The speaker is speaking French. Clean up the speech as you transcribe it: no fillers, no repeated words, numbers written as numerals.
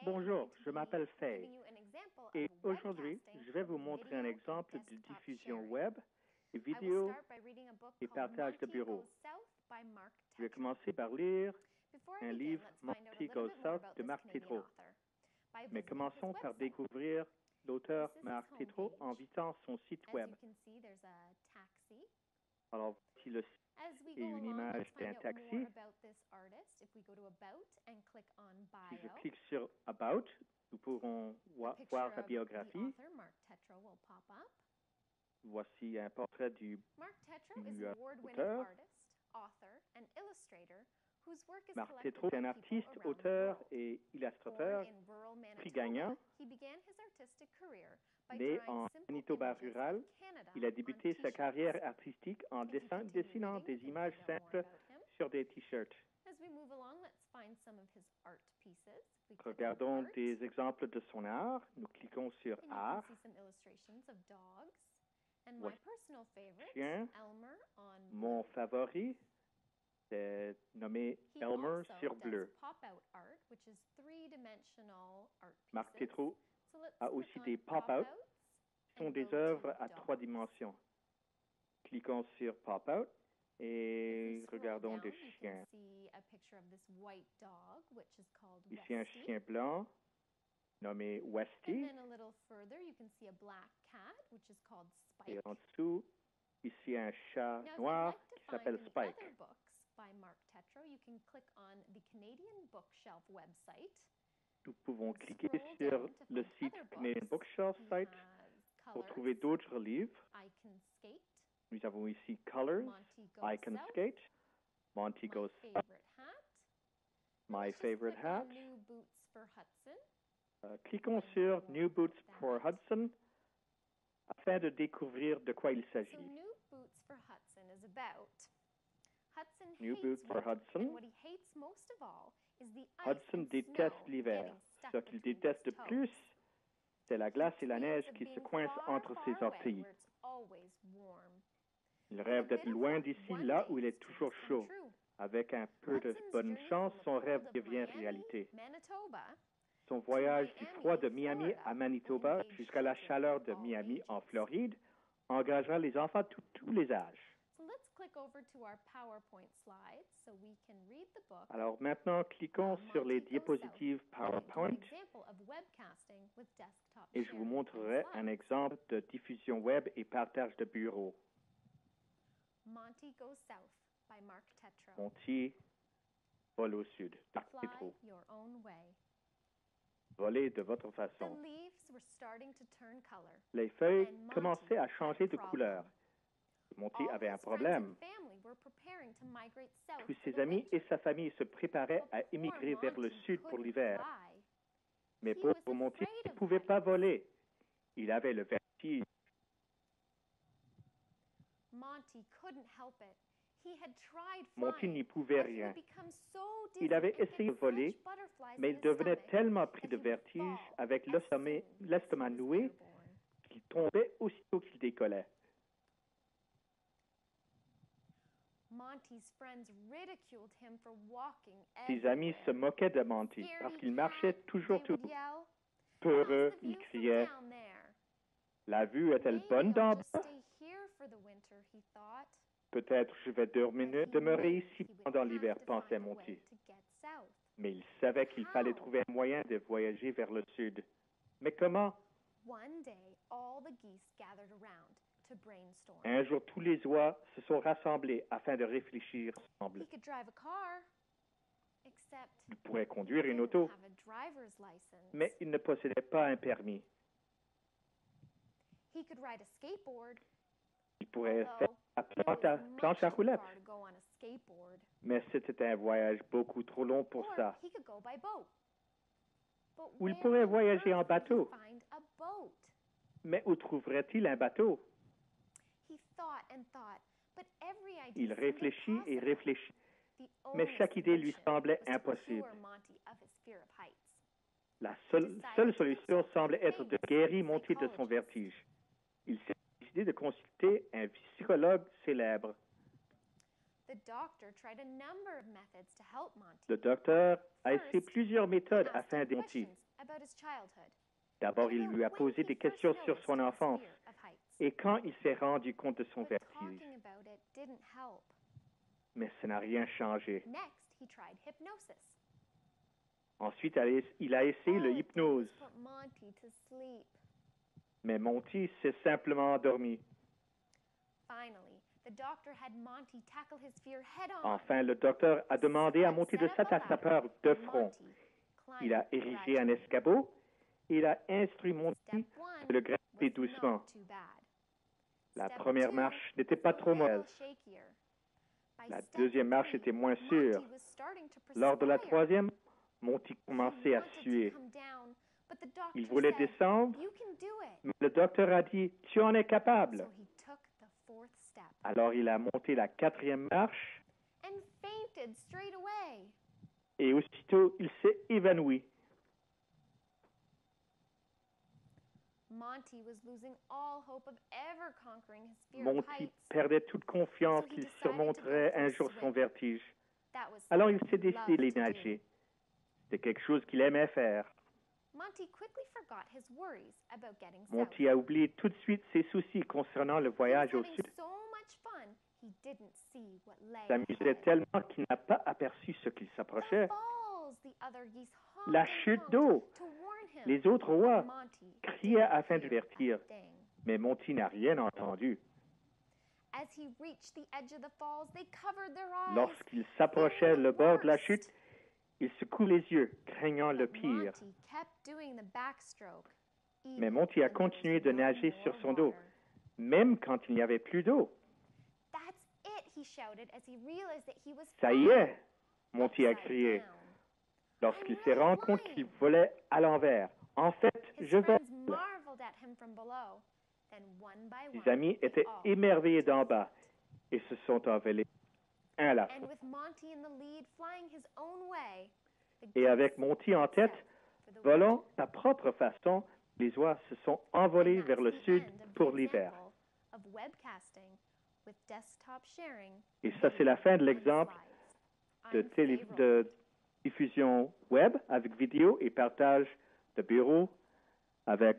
Bonjour, je m'appelle Faye et aujourd'hui, je vais vous montrer un exemple de diffusion web et vidéo et partage de bureau. Je vais commencer par lire un livre Monty Goes South de Mark Tétrault. Mais commençons par découvrir l'auteur Mark Tétrault en visitant son site web. Alors, voici le site et une image d'un taxi. Si je clique sur About, nous pourrons voir sa biographie. Voici un portrait du auteur. Mark Tétrault est un artiste, auteur et illustrateur, prix gagnant. Né en Manitoba rural, il a débuté sa carrière artistique en dessinant des images simples sur des t-shirts. Regardons des exemples de son art. Nous cliquons sur Art. Voici chien. Mon favori, c'est nommé Elmer sur bleu. Mark Tétrault a aussi des pop-out, qui sont des œuvres à 3 dimensions. Cliquons sur pop-out et regardons des chiens. Ici, un chien blanc nommé Westy. Et en dessous, ici, un chat noir qui s'appelle Spike. Nous pouvons cliquer sur le site Canadian Bookshelf site pour trouver d'autres livres. Nous avons ici Colors, I Can Skate, Monty Goes South, My Favorite Hat. Cliquons sur New Boots for Hudson afin de découvrir de quoi il s'agit. New Boots for Hudson. Hudson déteste l'hiver. Ce qu'il déteste le plus, c'est la glace et la neige qui se coincent entre ses orteils. Il rêve d'être loin d'ici, là où il est toujours chaud. Avec un peu de bonne chance, son rêve devient réalité. Son voyage du froid de Miami à Manitoba jusqu'à la chaleur de Miami en Floride engagera les enfants de tous les âges. Alors maintenant, cliquons sur les diapositives PowerPoint et je vous montrerai un exemple de diffusion web et partage de bureau. Monty vole au sud. Mark Tétrault. Volez de votre façon. Les feuilles commençaient à changer de couleur. Monty avait un problème. Tous ses amis et sa famille se préparaient à émigrer vers le sud pour l'hiver. Mais pauvre Monty ne pouvait pas voler. Il avait le vertige. Monty n'y pouvait rien. Il avait essayé de voler, mais il devenait tellement pris de vertige avec l'estomac noué qu'il tombait aussitôt qu'il décollait. Ses amis se moquaient de Monty parce qu'il marchait toujours tout peureux. Il criait « La vue est-elle bonne d'en bas? Peut-être je vais demeurer ici pendant l'hiver, pensait Monty. Mais il savait qu'il fallait trouver un moyen de voyager vers le sud. Mais comment? Un jour, tous les oies se sont rassemblés afin de réfléchir ensemble. Il pourrait conduire une auto, mais il ne possédait pas un permis. Il pourrait faire la planche à roulettes, mais c'était un voyage beaucoup trop long pour ça. Ou il pourrait voyager en bateau, mais où trouverait-il un bateau? Il réfléchit et réfléchit, mais chaque idée lui semblait impossible. La seule solution semblait être de guérir Monty de son vertige. Il s'est décidé de consulter un psychologue célèbre. Le docteur a essayé plusieurs méthodes afin d'aider Monty. D'abord, il lui a posé des questions sur son enfance et quand il s'est rendu compte de son vertige. Mais ça n'a rien changé. Ensuite, il a essayé le hypnose. Mais Monty s'est simplement endormi. Enfin, le docteur a demandé à Monty de s'attaquer sa peur de front. Il a érigé un escabeau et il a instruit Monty de le grimper doucement. La première marche n'était pas trop mauvaise. La deuxième marche était moins sûre. Lors de la troisième, Monty commençait à suer. Il voulait descendre, mais le docteur a dit « Tu en es capable ». Alors il a monté la quatrième marche et aussitôt il s'est évanoui. Monty perdait toute confiance qu'il surmonterait un jour son vertige. Alors il s'est décidé de nager. C'était quelque chose qu'il aimait faire. Monty a oublié tout de suite ses soucis concernant le voyage au sud. Il s'amusait tellement qu'il n'a pas aperçu ce qui s'approchait. La chute d'eau. Les autres oies criaient afin de l'avertir, mais Monty n'a rien entendu. Lorsqu'il s'approchait le bord de la chute, il secoue les yeux, craignant le pire. Mais Monty a continué de nager sur son dos, même quand il n'y avait plus d'eau. Ça y est, Monty a crié, lorsqu'il s'est rendu compte qu'il volait à l'envers. En fait, je vole. Ses amis étaient émerveillés d'en bas et se sont envolés un à la fois. Et avec Monty en tête, volant à sa propre façon, les oies se sont envolées vers le sud pour l'hiver. Et ça, c'est la fin de l'exemple de diffusion web avec vidéo et partage de bureau avec